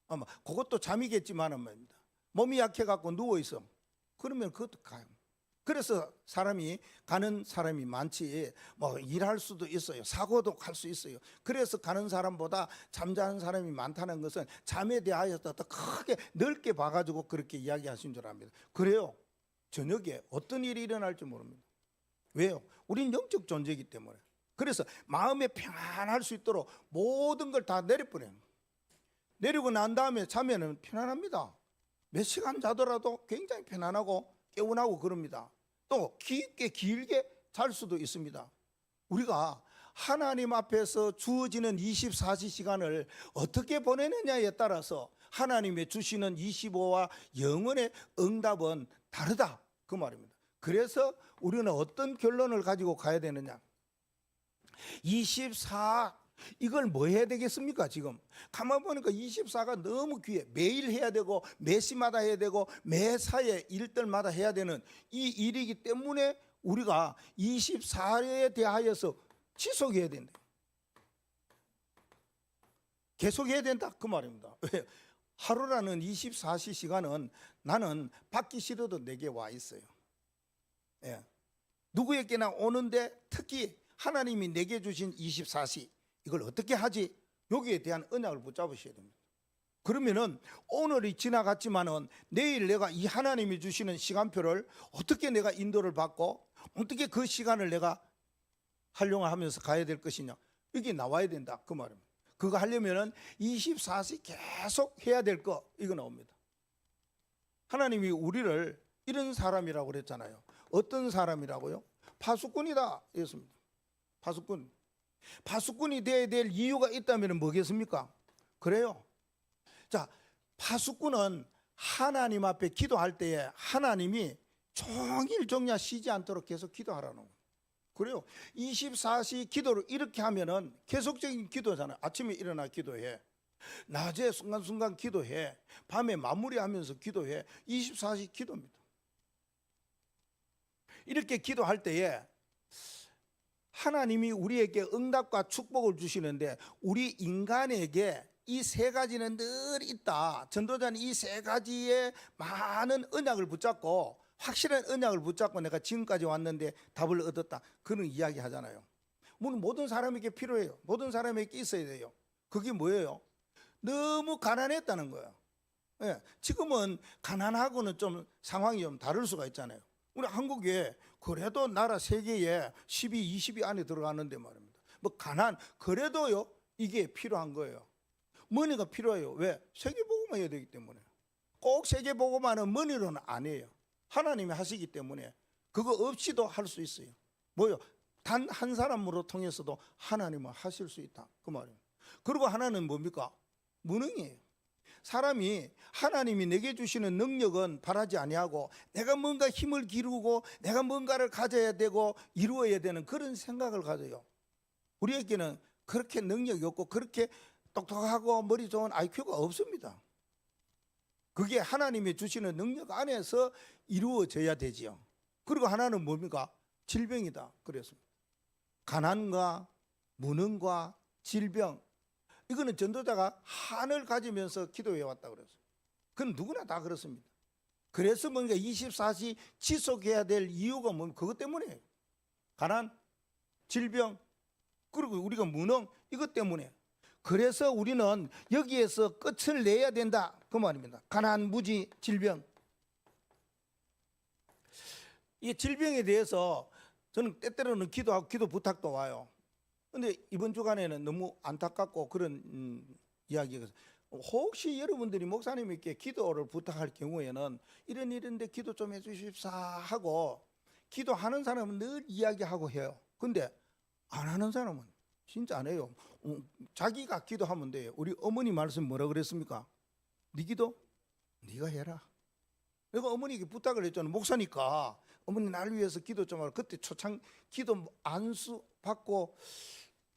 아마 그것도 잠이겠지만은 말입니다. 몸이 약해갖고 누워있어. 그러면 그것도 가요. 그래서 사람이 가는 사람이 많지, 뭐 일할 수도 있어요. 사고도 갈 수 있어요. 그래서 가는 사람보다 잠자는 사람이 많다는 것은 잠에 대하여서 더 크게 넓게 봐가지고 그렇게 이야기하신 줄 압니다. 그래요. 저녁에 어떤 일이 일어날지 모릅니다. 왜요? 우린 영적 존재이기 때문에. 그래서 마음에 평안할 수 있도록 모든 걸 다 내려버려요. 내리고 난 다음에 자면은 편안합니다. 몇 시간 자더라도 굉장히 편안하고 개운하고 그럽니다. 또 깊게 길게 잘 수도 있습니다. 우리가 하나님 앞에서 주어지는 24시간을 어떻게 보내느냐에 따라서 하나님의 주시는 25와 영원의 응답은 다르다, 그 말입니다. 그래서 우리는 어떤 결론을 가지고 가야 되느냐, 24, 이걸 뭐 해야 되겠습니까? 지금 가만 보니까 24가 너무 귀해. 매일 해야 되고 매 시마다 해야 되고 매사에 일들마다 해야 되는 이 일이기 때문에 우리가 24에 대하여서 지속해야 된다, 계속해야 된다, 그 말입니다. 왜? 하루라는 24시 시간은 나는 받기 싫어도 내게 와 있어요. 예. 누구에게나 오는데 특히 하나님이 내게 주신 24시, 이걸 어떻게 하지? 여기에 대한 언약을 붙잡으셔야 됩니다. 그러면은 오늘이 지나갔지만은 내일 내가 이 하나님이 주시는 시간표를 어떻게 내가 인도를 받고 어떻게 그 시간을 내가 활용하면서 가야 될 것이냐, 이게 나와야 된다, 그 말입니다. 그거 하려면은 24시 계속 해야 될 거, 이거 나옵니다. 하나님이 우리를 이런 사람이라고 그랬잖아요. 어떤 사람이라고요? 파수꾼이다 했습니다. 파수꾼. 파수꾼이 되어야 될 이유가 있다면 뭐겠습니까? 그래요. 자, 파수꾼은 하나님 앞에 기도할 때에 하나님이 종일 종야 쉬지 않도록 계속 기도하라는 거예요. 그래요. 24시 기도를 이렇게 하면은 계속적인 기도잖아요. 아침에 일어나 기도해, 낮에 순간순간 기도해, 밤에 마무리하면서 기도해. 24시 기도입니다. 이렇게 기도할 때에 하나님이 우리에게 응답과 축복을 주시는데, 우리 인간에게 이 세 가지는 늘 있다. 전도자는 이 세 가지의 많은 언약을 붙잡고, 확실한 언약을 붙잡고 내가 지금까지 왔는데 답을 얻었다, 그런 이야기 하잖아요. 모든 사람에게 필요해요. 모든 사람에게 있어야 돼요. 그게 뭐예요? 너무 가난했다는 거예요. 예, 지금은 가난하고는 좀 상황이 좀 다를 수가 있잖아요. 우리 한국에 그래도 나라 세계에 10위, 20위 안에 들어가는데 말입니다. 뭐 가난, 그래도요 이게 필요한 거예요. 머니가 필요해요. 왜? 세계복음만 해야 되기 때문에. 꼭 세계복음만은 머니로는 안 해요. 하나님이 하시기 때문에 그거 없이도 할 수 있어요. 뭐요? 단 한 사람으로 통해서도 하나님은 하실 수 있다, 그 말입니다. 그리고 하나는 뭡니까? 무능이에요. 사람이 하나님이 내게 주시는 능력은 바라지 아니하고 내가 뭔가 힘을 기르고 내가 뭔가를 가져야 되고 이루어야 되는 그런 생각을 가져요. 우리에게는 그렇게 능력이 없고 그렇게 똑똑하고 머리 좋은 IQ가 없습니다. 그게 하나님이 주시는 능력 안에서 이루어져야 되지요. 그리고 하나는 뭡니까? 질병이다 그랬습니다. 가난과 무능과 질병, 이거는 전도자가 한을 가지면서 기도해 왔다 그랬어요. 그건 누구나 다 그렇습니다. 그래서 뭔가 24시 지속해야 될 이유가 뭡니까? 그것 때문에 가난, 질병, 그리고 우리가 무능, 이것 때문에. 그래서 우리는 여기에서 끝을 내야 된다 그 말입니다. 가난, 무지, 질병. 이 질병에 대해서 저는 때때로는 기도하고 기도 부탁도 와요. 근데 이번 주간에는 너무 안타깝고 그런 이야기가, 혹시 여러분들이 목사님께 기도를 부탁할 경우에는 이런데 기도 좀 해주십사 하고 기도하는 사람은 늘 이야기하고 해요. 근데 안 하는 사람은 진짜 안 해요. 자기가 기도하면 돼요. 우리 어머니 말씀 뭐라 그랬습니까? 네 기도 네가 해라. 내가 어머니에게 부탁을 했잖아요. 목사니까 어머니 날 위해서 기도 좀 하라. 그때 초창 기도 안수 받고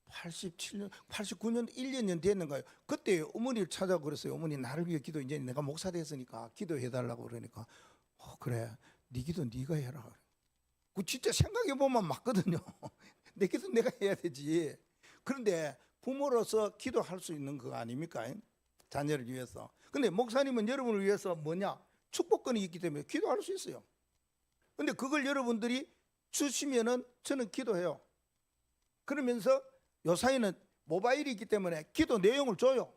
87년, 89년 1년 됐는 거예요. 그때 어머니를 찾아고 그랬어요. 어머니 나를 위해 기도, 이제 내가 목사 됐으니까 기도해 달라고 그러니까 그래 네 기도 네가 해라. 그 진짜 생각해 보면 맞거든요. 내 기도 내가 해야 되지. 그런데 부모로서 기도할 수 있는 거 아닙니까? 자녀를 위해서. 근데 목사님은 여러분을 위해서 뭐냐? 축복권이 있기 때문에 기도할 수 있어요. 근데 그걸 여러분들이 주시면은 저는 기도해요. 그러면서 요사이는 모바일이 있기 때문에 기도 내용을 줘요.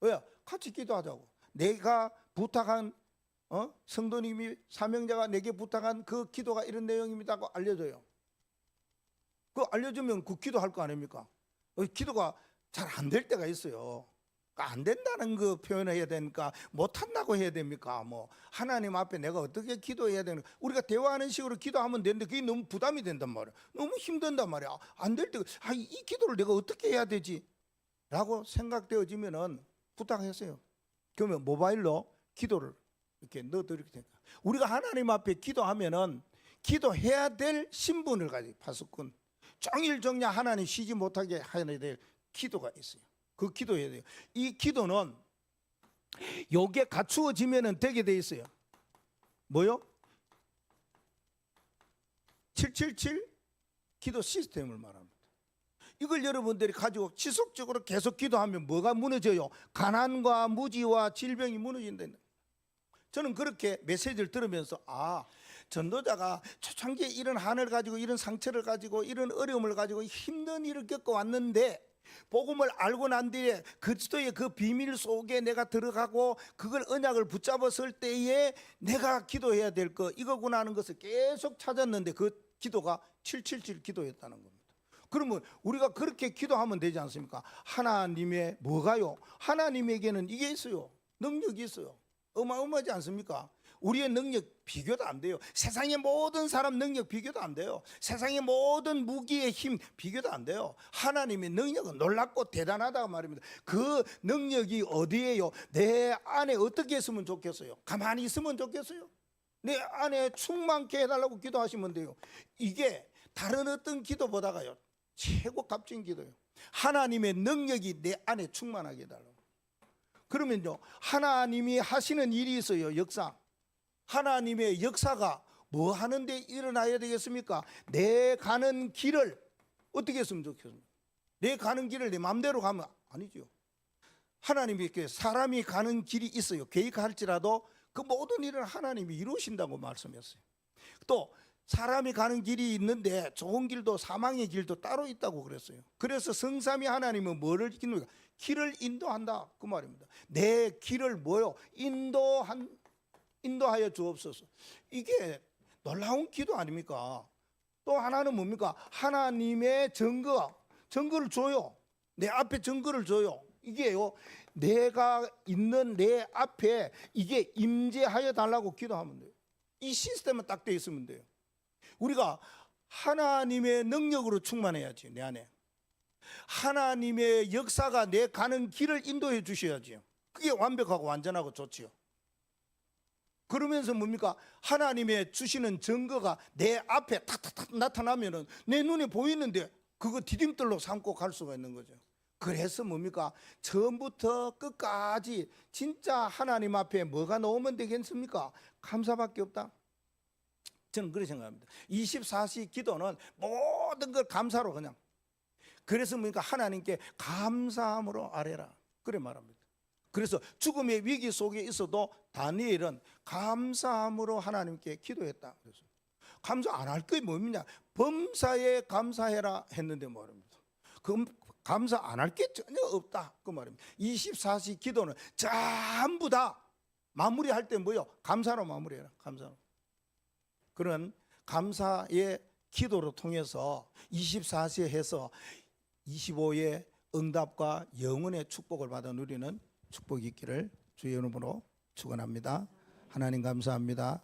왜? 같이 기도하자고. 내가 부탁한 성도님이 사명자가 내게 부탁한 그 기도가 이런 내용입니다 하고 알려줘요. 그 알려주면 그 기도할 거 아닙니까? 기도가 잘 안 될 때가 있어요. 안 된다는 그 표현을 해야 되니까 못한다고 해야 됩니까? 뭐 하나님 앞에 내가 어떻게 기도해야 되는, 우리가 대화하는 식으로 기도하면 되는데 그게 너무 부담이 된단 말이야. 너무 힘든단 말이야. 안 될 때 이 기도를 내가 어떻게 해야 되지? 라고 생각되어지면은 부탁했어요. 그러면 모바일로 기도를 이렇게 넣어드리게 됩니다. 우리가 하나님 앞에 기도하면은 기도해야 될 신분을 가지고 파수꾼 종일정야 하나님 쉬지 못하게 해야 될 기도가 있어요. 그 기도해야 돼요. 이 기도는 요게 갖추어지면은 되게 돼 있어요. 뭐요? 777 기도 시스템을 말합니다. 이걸 여러분들이 가지고 지속적으로 계속 기도하면 뭐가 무너져요? 가난과 무지와 질병이 무너진다. 저는 그렇게 메시지를 들으면서 전도자가 초창기에 이런 한을 가지고 이런 상처를 가지고 이런 어려움을 가지고 힘든 일을 겪어왔는데 복음을 알고 난 뒤에 그리스도의 그 비밀 속에 내가 들어가고 그걸 언약을 붙잡았을 때에 내가 기도해야 될 거 이거구나 하는 것을 계속 찾았는데 그 기도가 777 기도였다는 겁니다. 그러면 우리가 그렇게 기도하면 되지 않습니까? 하나님의 뭐가요? 하나님에게는 이게 있어요. 능력이 있어요. 어마어마하지 않습니까? 우리의 능력 비교도 안 돼요. 세상의 모든 사람 능력 비교도 안 돼요. 세상의 모든 무기의 힘 비교도 안 돼요. 하나님의 능력은 놀랍고 대단하다고 말입니다. 그 능력이 어디에요? 내 안에 어떻게 했으면 좋겠어요? 가만히 있으면 좋겠어요? 내 안에 충만케 해달라고 기도하시면 돼요. 이게 다른 어떤 기도보다가요 최고 값진 기도예요. 하나님의 능력이 내 안에 충만하게 해달라고. 그러면요 하나님이 하시는 일이 있어요. 역사. 하나님의 역사가 뭐 하는데 일어나야 되겠습니까? 내 가는 길을 어떻게 했으면 좋겠습니까? 내 가는 길을 내 마음대로 가면 아니죠. 하나님이 이렇게 사람이 가는 길이 있어요. 계획할지라도 그 모든 일을 하나님이 이루신다고 말씀했어요. 또 사람이 가는 길이 있는데 좋은 길도 사망의 길도 따로 있다고 그랬어요. 그래서 성삼위 하나님은 뭐를 기도합니까? 길을 인도한다 그 말입니다. 내 길을 뭐요? 인도하여 주옵소서. 이게 놀라운 기도 아닙니까? 또 하나는 뭡니까? 하나님의 증거를 줘요. 내 앞에 증거를 줘요. 이게요 내가 있는 내 앞에 이게 임재하여 달라고 기도하면 돼요. 이 시스템은 딱 돼 있으면 돼요. 우리가 하나님의 능력으로 충만해야지. 내 안에 하나님의 역사가 내 가는 길을 인도해 주셔야지요. 그게 완벽하고 완전하고 좋지요. 그러면서 뭡니까? 하나님의 주시는 증거가 내 앞에 탁탁탁 나타나면은 내 눈에 보이는데 그거 디딤돌로 삼고 갈 수가 있는 거죠. 그래서 뭡니까? 처음부터 끝까지 진짜 하나님 앞에 뭐가 나오면 되겠습니까? 감사밖에 없다. 저는 그렇게 생각합니다. 24시 기도는 모든 걸 감사로 그냥 그래서 뭡니까? 하나님께 감사함으로 아뢰라. 그래 말합니다. 그래서 죽음의 위기 속에 있어도 다니엘은 감사함으로 하나님께 기도했다. 그래서 감사 안 할 게 뭡니까? 범사에 감사해라 했는데 말입니다. 그 감사 안 할 게 전혀 없다. 그 말입니다. 24시 기도는 전부 다 마무리할 때 뭐요? 감사로 마무리해라. 감사로. 그런 감사의 기도로 통해서 24시에 해서 25의 응답과 영원의 축복을 받아 누리는 축복이 있기를 주의 이름으로 축원합니다. 하나님 감사합니다.